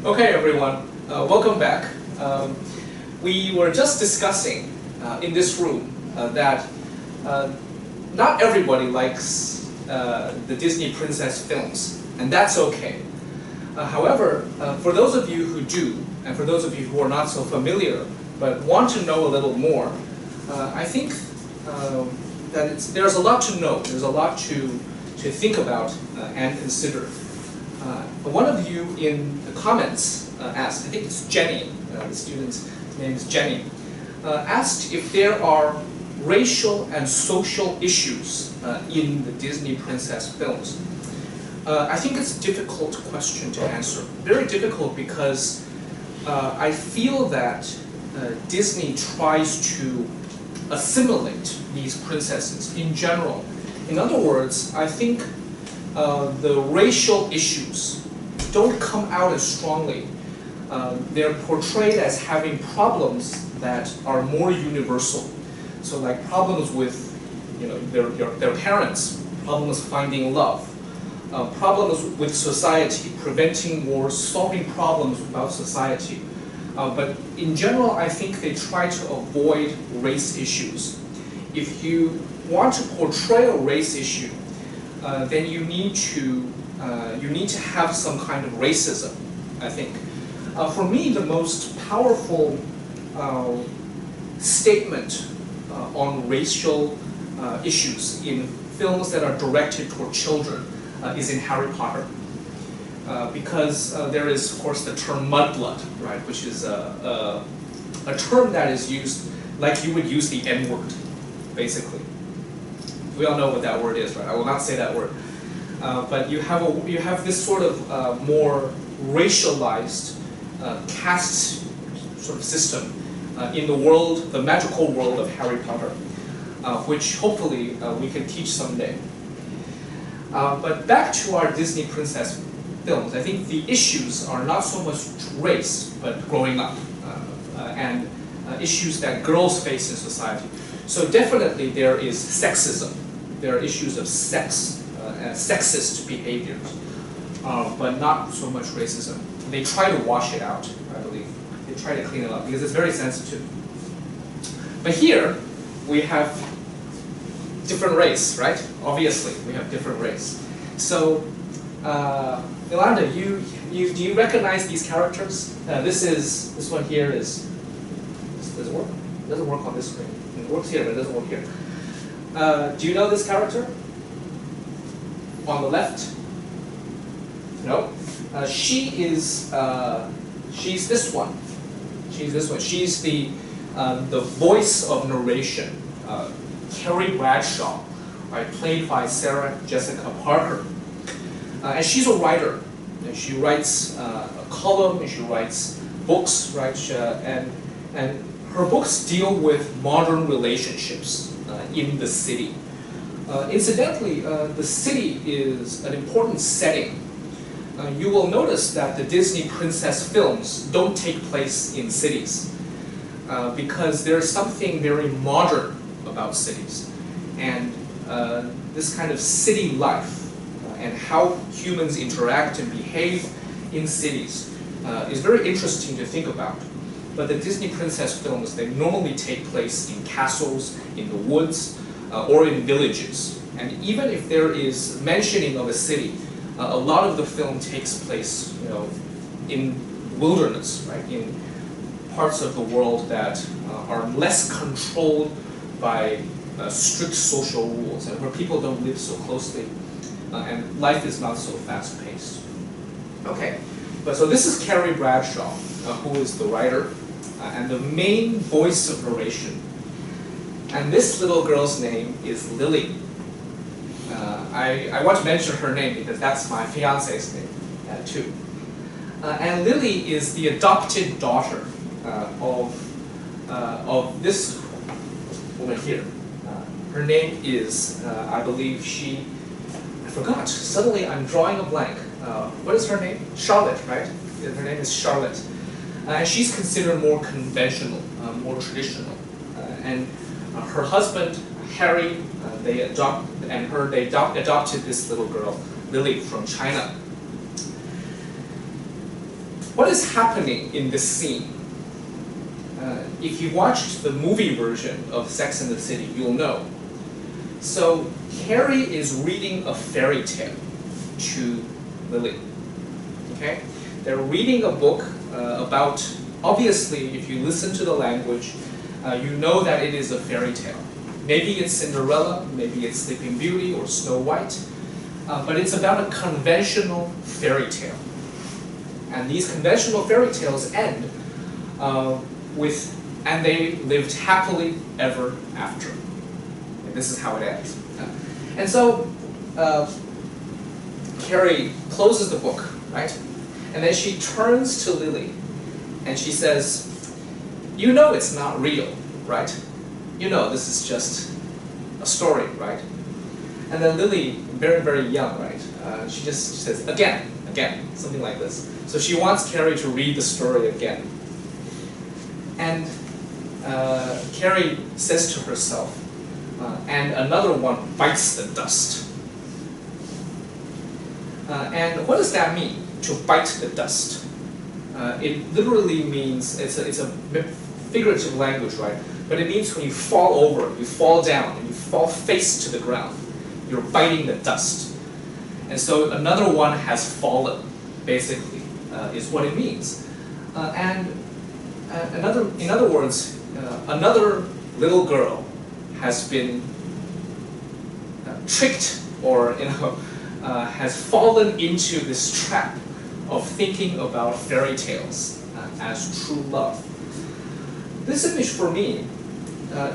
Okay, everyone, welcome back. We were just discussing in this room that not everybody likes the Disney princess films, and that's okay. However, for those of you who do, and for those of you who are not so familiar but want to know a little more, I think that there's a lot to know, there's a lot to think about and consider. One of you in the comments asked, I think it's Jenny, the student's name is Jenny, asked if there are racial and social issues in the Disney princess films. I think it's a difficult question to answer. Very difficult because I feel that Disney tries to assimilate these princesses in general. In other words, I think the racial issues don't come out as strongly. They're portrayed as having problems that are more universal. So like problems with their parents, problems finding love, problems with society, preventing wars, solving problems about society. But in general, I think they try to avoid race issues. If you want to portray a race issue, then you need to have some kind of racism, I think. For me, the most powerful statement on racial issues in films that are directed toward children is in Harry Potter. Because there is, of course, the term mudblood, right, which is a term that is used like you would use the N-word, basically. We all know what that word is, right? I will not say that word. But you have this sort of more racialized caste sort of system in the world, the magical world of Harry Potter, which hopefully we can teach someday. But back to our Disney princess films, I think the issues are not so much race, but growing up, and issues that girls face in society. So definitely there is sexism. There are issues of sex, and sexist behaviors, but not so much racism. They try to wash it out, I believe. They try to clean it up because it's very sensitive. But here, we have different race, right? Obviously, we have different race. So, Yolanda, do you recognize these characters? This one here is. Does it work? It doesn't work on this screen. It works here, but it doesn't work here. Do you know this character? On the left? No. She's this one. She's this one. She's the voice of narration. Carrie Bradshaw, right, played by Sarah Jessica Parker. And she's a writer. And she writes a column, and she writes books, right? And her books deal with modern relationships in the city. Incidentally, the city is an important setting. You will notice that the Disney princess films don't take place in cities because there's something very modern about cities. And this kind of city life and how humans interact and behave in cities is very interesting to think about. But the Disney princess films, they normally take place in castles, in the woods, or in villages. And even if there is mentioning of a city, a lot of the film takes place, in wilderness, right? In parts of the world that are less controlled by strict social rules, and where people don't live so closely, and life is not so fast-paced. Okay, so this is Carrie Bradshaw, who is the writer and the main voice of narration. And this little girl's name is Lily. I want to mention her name because that's my fiance's name too. And Lily is the adopted daughter of this woman here. Her name is, I believe I forgot. Suddenly I'm drawing a blank. What is her name? Charlotte, right? Her name is Charlotte. And she's considered more conventional, more traditional. And her husband, Harry, they adopted this little girl, Lily, from China. what is happening in this scene? If you watched the movie version of Sex and the City, you'll know. So Carrie is reading a fairy tale to Lily. Okay? They're reading a book about, obviously, if you listen to the language, you know that it is a fairy tale. Maybe it's Cinderella, maybe it's Sleeping Beauty or Snow White, but it's about a conventional fairy tale. And these conventional fairy tales end with, and they lived happily ever after. And this is how it ends. And so Carrie closes the book, right? And then she turns to Lily and she says, you know it's not real, right? You know this is just a story, right? And then Lily, very, very young, right? She just says, again, something like this. So she wants Carrie to read the story again. And Carrie says to herself, and another one bites the dust. And what does that mean, to bite the dust? It literally means, it's a figurative language, right? But it means when you fall over, you fall down, and you fall face to the ground. You're biting the dust. And so another one has fallen, basically, is what it means. In other words, another little girl has been tricked, or has fallen into this trap of thinking about fairy tales as true love. This image for me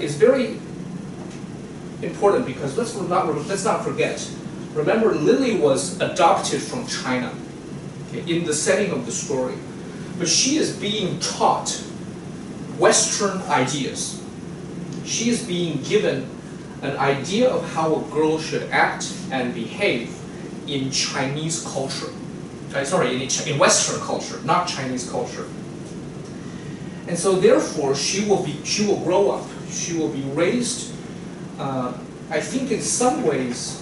is very important because let's not forget. Remember, Lily was adopted from China, okay, in the setting of the story, but she is being taught Western ideas. She is being given an idea of how a girl should act and behave in Chinese culture. Sorry, in Western culture, not Chinese culture. And so therefore, she will grow up. She will be raised, I think in some ways,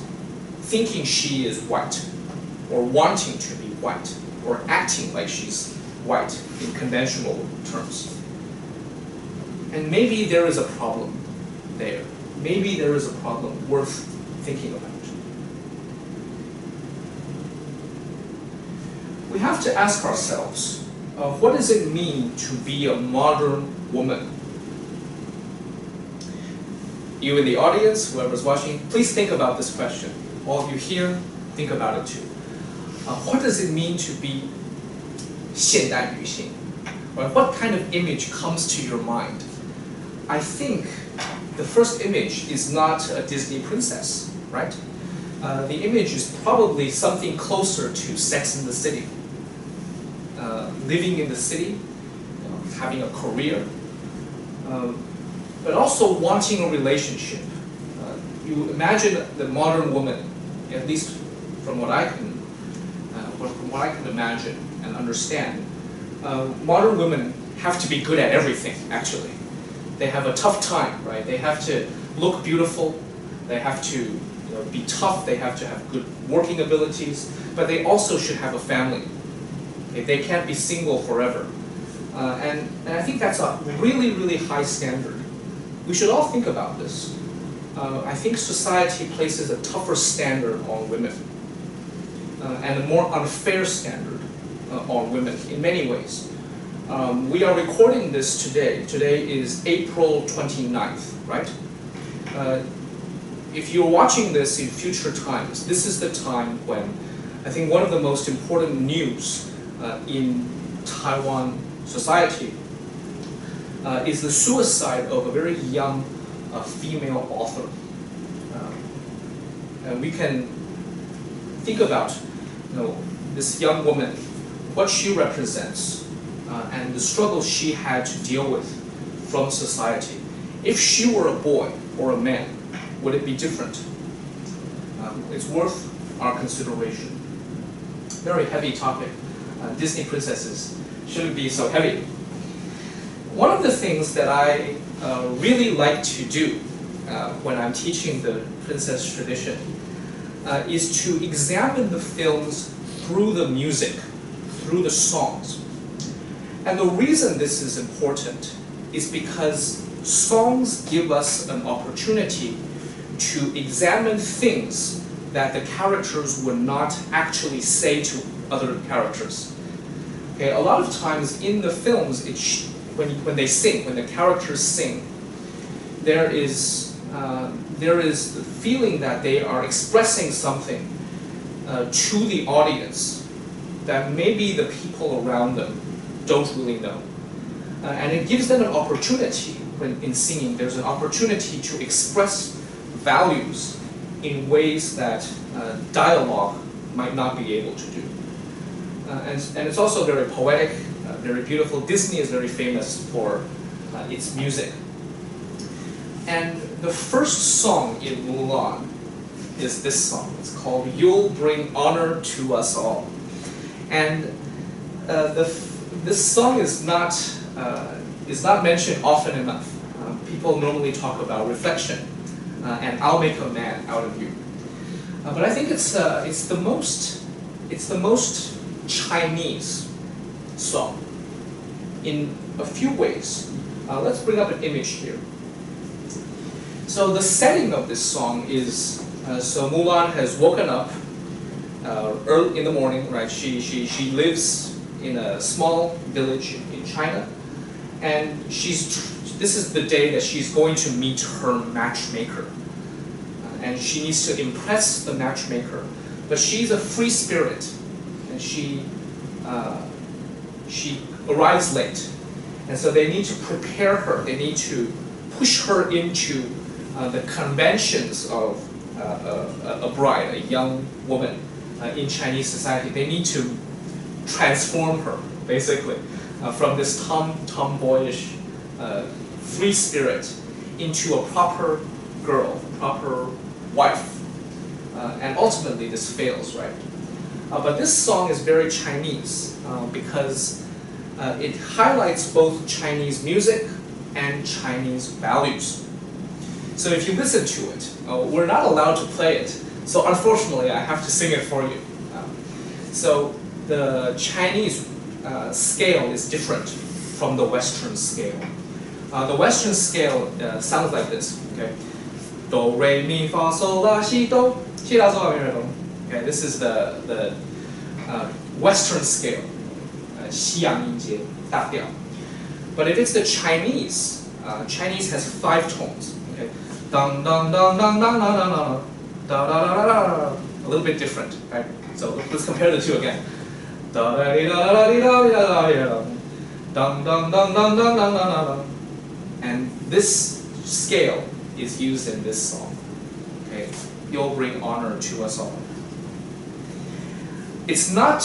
thinking she is white, or wanting to be white, or acting like she's white in conventional terms. And maybe there is a problem there. Maybe there is a problem worth thinking about. We have to ask ourselves, what does it mean to be a modern woman? You in the audience, whoever's watching, please think about this question. All of you here, think about it too. What does it mean to be 现代女性? What kind of image comes to your mind? I think the first image is not a Disney princess, right? The image is probably something closer to Sex and the City. Living in the city, having a career, but also wanting a relationship. You imagine the modern woman, at least from what I can imagine and understand, modern women have to be good at everything, actually. They have a tough time, right? They have to look beautiful, they have to be tough, they have to have good working abilities, but they also should have a family. They can't be single forever. And I think that's a really, really high standard. We should all think about this. I think society places a tougher standard on women and a more unfair standard on women in many ways. We are recording this today. Today is April 29th, right? If you're watching this in future times, this is the time when I think one of the most important news in Taiwan society is the suicide of a very young female author. And we can think about this young woman, what she represents, and the struggles she had to deal with from society. If she were a boy or a man, would it be different? It's worth our consideration. Very heavy topic. Disney princesses shouldn't be so heavy. One of the things that I really like to do when I'm teaching the princess tradition is to examine the films through the music, through the songs. And the reason this is important is because songs give us an opportunity to examine things that the characters would not actually say to other characters. Okay, a lot of times in the films, when they sing, when the characters sing, there is the feeling that they are expressing something to the audience that maybe the people around them don't really know. And it gives them an opportunity, when in singing, there's an opportunity to express values in ways that dialogue might not be able to do. And it's also very poetic, very beautiful. Disney is very famous for its music. And the first song in Mulan is this song. It's called "You'll Bring Honor to Us All." And this song is not mentioned often enough. People normally talk about reflection and "I'll make a man out of you." But I think it's the most Chinese song in a few ways. Let's bring up an image here. So the setting of this song is, so Mulan has woken up early in the morning, right? She lives in a small village in China, and this is the day that she's going to meet her matchmaker. And she needs to impress the matchmaker, but she's a free spirit, and she arrives late, and so they need to prepare her. They need to push her into the conventions of a bride, a young woman in Chinese society. They need to transform her, basically, from this tomboyish free spirit into a proper girl, proper wife. And ultimately this fails, right? But this song is very Chinese because it highlights both Chinese music and Chinese values. So if you listen to it, we're not allowed to play it, so unfortunately I have to sing it for you. So the Chinese scale is different from the Western scale. The Western scale sounds like this, okay? Do, re, mi, fa, sol, la, si, do, si, la, sol, la, mi, re, do. Okay, this is the Western scale, 西洋音阶大调. But if it's the Chinese, Chinese has 5 tones. Okay, dang, dang, dang, dang, dang, dang, dang, da, da, da, da, da, a little bit different, right? So let's compare the two again. Da, da, di, da, da, di, da, di, da, di, da, dang, dang, dang, dang, dang, dang, dang, dang. And this scale is used in this song. Okay, you'll bring honor to us all. It's not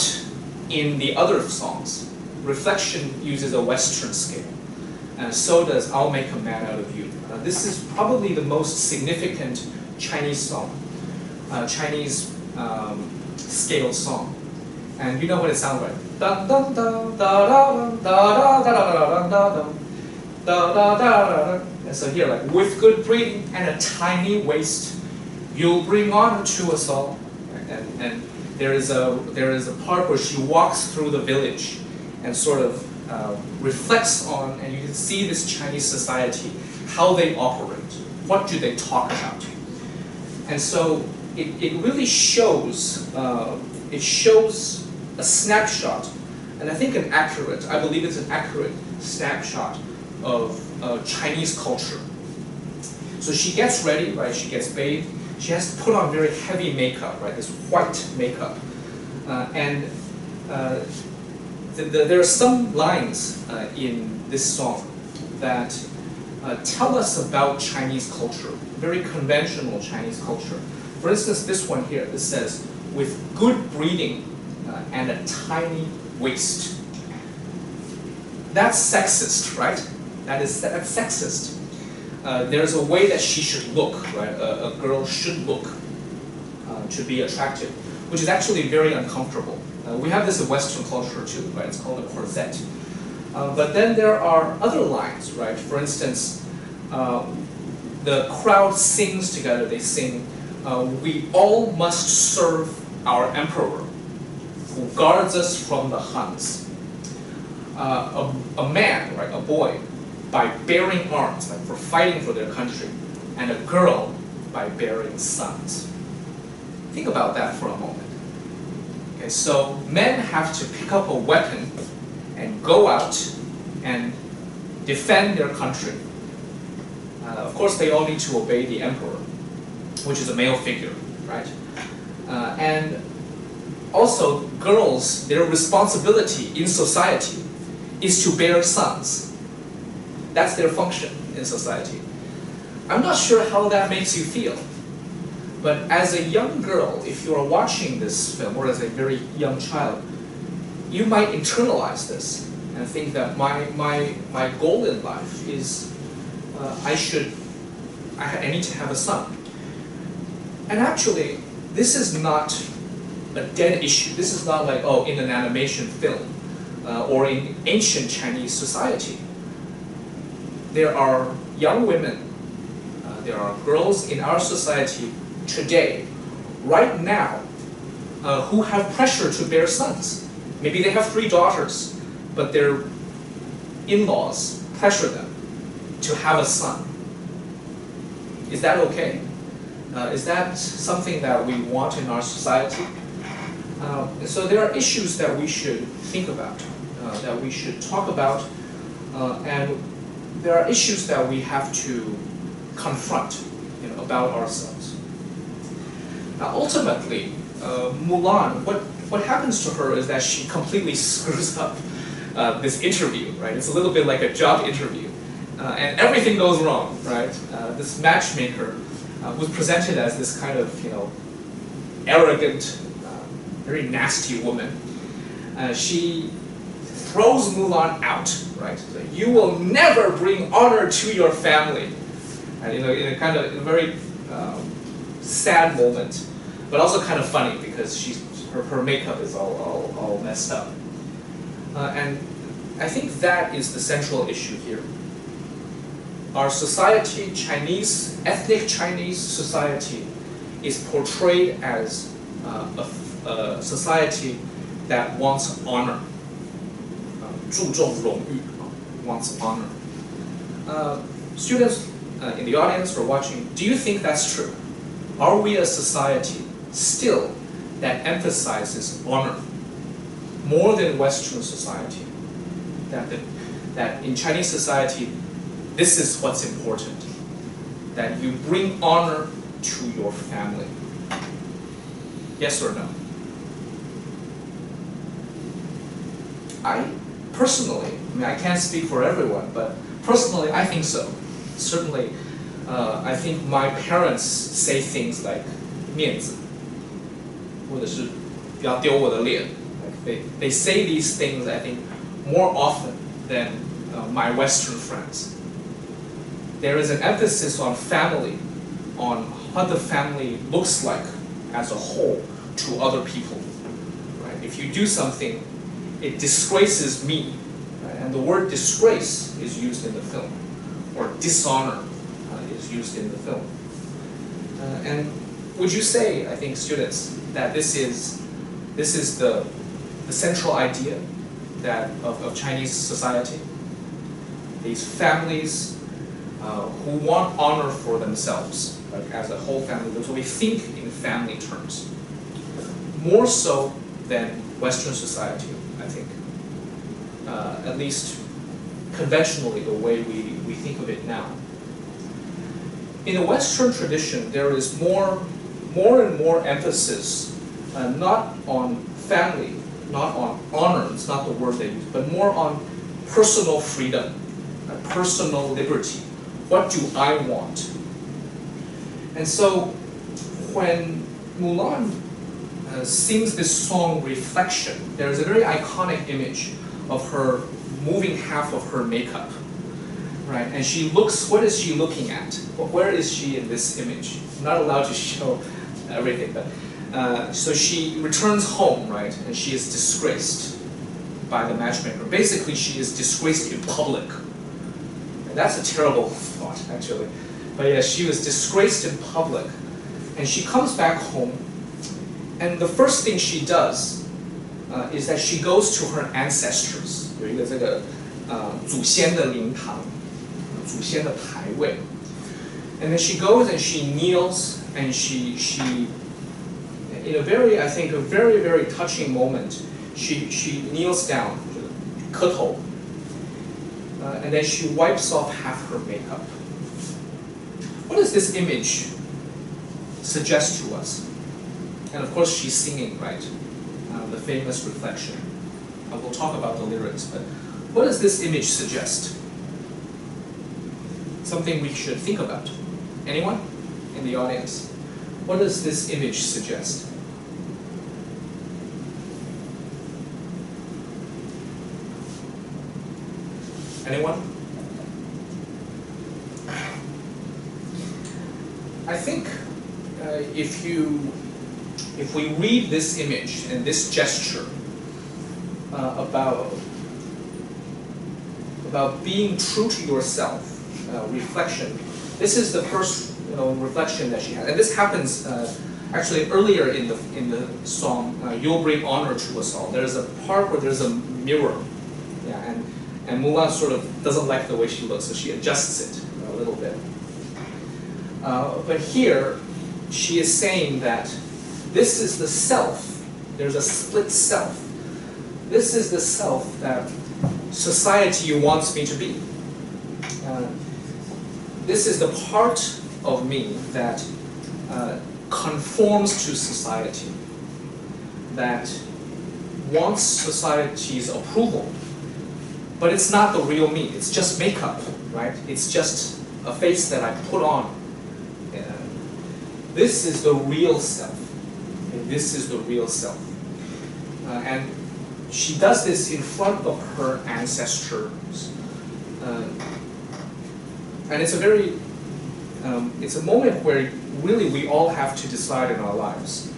in the other songs. Reflection uses a Western scale, and so does "I'll Make a Man Out of You." This is probably the most significant Chinese song, Chinese scale song. And you know what it sounds like? Dun, dun, dun, da, da, da, da, da, da, da, da, da, da, da. And so here, like, with good breeding and a tiny waist, you'll bring honor to us all. And there is a part where she walks through the village and sort of reflects on, and you can see this Chinese society, how they operate, what do they talk about. And so it really shows, it shows a snapshot, and I think I believe it's an accurate snapshot of Chinese culture. So she gets ready, right? She gets bathed. She has to put on very heavy makeup, right? This white makeup, there are some lines in this song that tell us about Chinese culture, very conventional Chinese culture. For instance, this one here, this says, "with good breeding and a tiny waist." That's sexist, right? That's sexist. There's a way that she should look, right? A girl should look to be attractive, which is actually very uncomfortable. We have this in Western culture too, right? It's called a corset. But then there are other lines, right? For instance, the crowd sings together. They sing, "We all must serve our emperor, who guards us from the Huns." a man, right, a boy, by bearing arms, like for fighting for their country, and a girl by bearing sons. Think about that for a moment. Okay, so men have to pick up a weapon and go out and defend their country. Of course, they all need to obey the emperor, which is a male figure, right? And also, girls, their responsibility in society is to bear sons. That's their function in society. I'm not sure how that makes you feel, but as a young girl, if you are watching this film, or as a very young child, you might internalize this and think that my goal in life is I need to have a son. And actually, this is not a dead issue. This is not like, oh, in an animation film or in ancient Chinese society. There are young women, there are girls in our society today, right now, who have pressure to bear sons. Maybe they have 3 daughters, but their in-laws pressure them to have a son. Is that okay? Is that something that we want in our society? So there are issues that we should think about, that we should talk about, and there are issues that we have to confront, about ourselves. Now, ultimately, Mulan, what happens to her is that she completely screws up this interview, right? It's a little bit like a job interview, and everything goes wrong, right? This matchmaker was presented as this kind of, arrogant, very nasty woman. She throws Mulan out, right? So, you will never bring honor to your family. And, in a kind of very sad moment, but also kind of funny because her makeup is all messed up. And I think that is the central issue here. Our society, ethnic Chinese society, is portrayed as a society that wants honor. 注重荣誉, wants honor. Students in the audience or watching, do you think that's true? Are we a society still that emphasizes honor more than Western society? That in Chinese society, this is what's important, that you bring honor to your family. Yes or no? Personally, I can't speak for everyone, but personally, I think so. Certainly, I think my parents say things like 面子, 或者是不要丢我的脸. They say these things, I think, more often than my Western friends. There is an emphasis on family, on what the family looks like as a whole to other people. Right? If you do something, it disgraces me. Right? And the word disgrace is used in the film, or dishonor is used in the film. And would you say, I think, students, that this is the central idea of Chinese society? These families who want honor for themselves, like as a whole family, so we think in family terms, more so than Western society, I think. At least conventionally, the way we think of it now. In the Western tradition, there is more and more emphasis not on family, not on honor, it's not the word they use, but more on personal freedom, personal liberty. What do I want? And so when Mulan sings this song, Reflection, there is a very iconic image of her moving half of her makeup, right? And she looks, what is she looking at? Where is she in this image? I'm not allowed to show everything, but so she returns home, right? And she is disgraced by the matchmaker. Basically, she is disgraced in public. And that's a terrible thought, actually. But yeah, she was disgraced in public. And she comes back home, and the first thing she does is that she goes to her ancestors. 有一个这个祖先的灵堂，祖先的牌位。And then she goes and she kneels and she in a very, I think, a very, very touching moment, she kneels down, 磕头, and then she wipes off half her makeup. What does this image suggest to us? And of course she's singing, right? The famous reflection. We'll talk about the lyrics, but what does this image suggest? Something we should think about. Anyone in the audience? What does this image suggest? Anyone? I think if we read this image and this gesture about being true to yourself, reflection. This is the first reflection that she had, and this happens actually earlier in the song. You'll bring honor to us all. There's a part where there's a mirror, yeah, and Mulan sort of doesn't like the way she looks, so she adjusts it a little bit. But here, she is saying that this is the self. There's a split self. This is the self that society wants me to be. This is the part of me that conforms to society, that wants society's approval. But it's not the real me. It's just makeup, right? It's just a face that I put on. This is the real self. Okay? This is the real self. And she does this in front of her ancestors. And it's a very, it's a moment where really we all have to decide in our lives.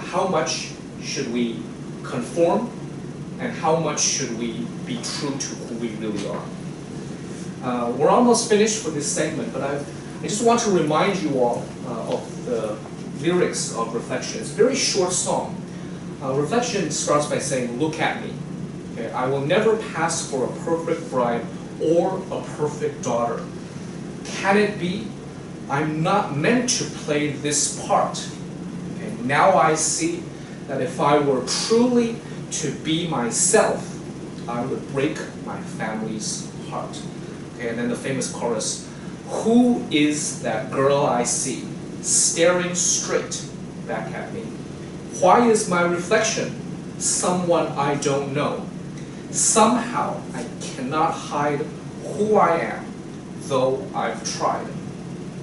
How much should we conform and how much should we be true to who we really are? We're almost finished for this segment, but I just want to remind you all of the lyrics of Reflection. It's a very short song. Reflection starts by saying, look at me. Okay? I will never pass for a perfect bride or a perfect daughter. Can it be? I'm not meant to play this part. Okay? Now I see that if I were truly to be myself, I would break my family's heart. Okay? And then the famous chorus, who is that girl I see, staring straight back at me? Why is my reflection someone I don't know? Somehow I cannot hide who I am, though I've tried.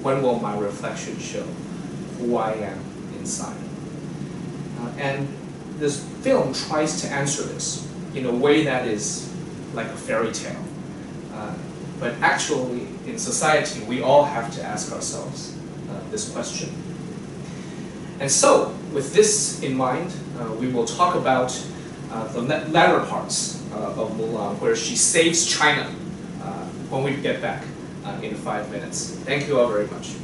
When will my reflection show who I am inside? And this film tries to answer this in a way that is like a fairy tale. But actually, in society, we all have to ask ourselves this question. And so, with this in mind, we will talk about the latter parts of Mulan, where she saves China when we get back in 5 minutes. Thank you all very much.